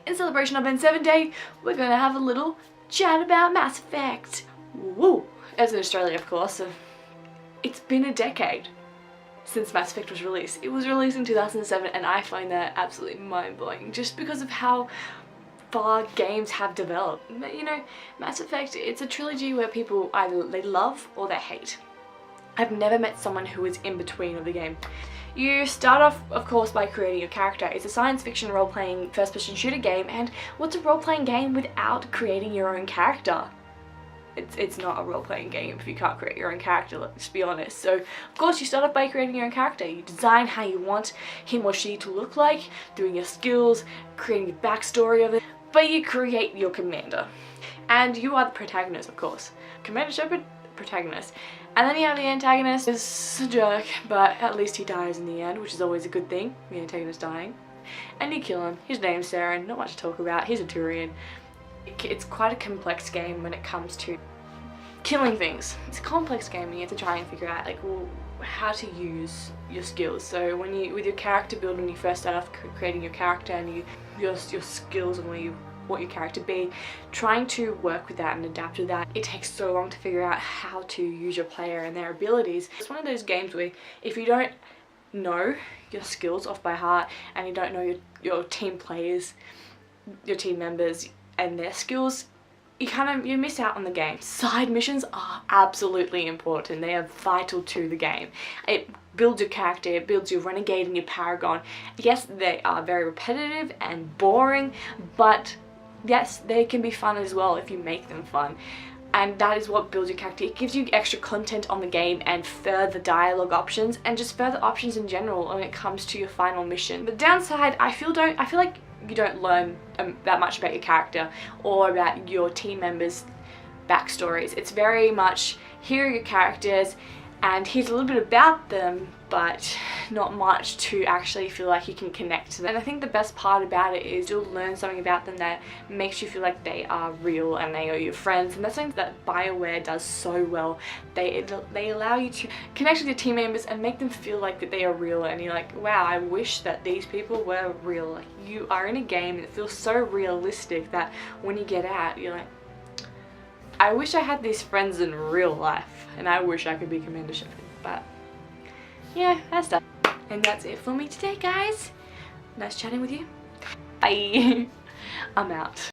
in celebration of N7 Day, we're gonna have a little chat about Mass Effect. Woo! As in Australia, of course. So it's been a decade since Mass Effect was released. It was released in 2007 and I find that absolutely mind-blowing just because of how far games have developed. But you know, Mass Effect, it's a trilogy where people either they love or they hate. I've never met someone who is in between of the game. You start off, of course, by creating your character. It's a science fiction role-playing first-person shooter game, and what's a role-playing game without creating your own character? It's not a role-playing game if you can't create your own character, let's be honest. So, of course, you start off by creating your own character. You design how you want him or she to look like, doing your skills, creating the backstory of it, but you create your commander. And you are the protagonist, of course. Commander Shepard, protagonist. And then you have the antagonist, is a jerk, but at least he dies in the end, which is always a good thing, the antagonist dying. And you kill him. His name's Saren, not much to talk about, he's a Turian. It's quite a complex game when it comes to killing things. It's a complex game and you have to try and figure out like, well, how to use your skills. So when you, with your character build, when you first start off creating your character and your skills and what your character be, trying to work with that and adapt to that, it takes so long to figure out how to use your player and their abilities. It's one of those games where if you don't know your skills off by heart and you don't know your team players, your team members and their skills, you miss out on the game. Side missions are absolutely important. They are vital to the game. It builds your character, it builds your renegade and your paragon. Yes, they are very repetitive and boring, but yes, they can be fun as well if you make them fun. And that is what builds your character. It gives you extra content on the game and further dialogue options and just further options in general when it comes to your final mission. The downside, I feel like you don't learn that much about your character or about your team members' backstories. It's very much, here are your characters and here's a little bit about them, but not much to actually feel like you can connect to them. And I think the best part about it is you'll learn something about them that makes you feel like they are real and they are your friends, and that's something that BioWare does so well. They allow you to connect with your team members and make them feel like that they are real, and you're like, wow, I wish that these people were real. Like, you are in a game and it feels so realistic that when you get out, you're like, I wish I had these friends in real life, and I wish I could be Commander Shepard, but yeah, that's done. And that's it for me today, guys. Nice chatting with you. Bye. I'm out.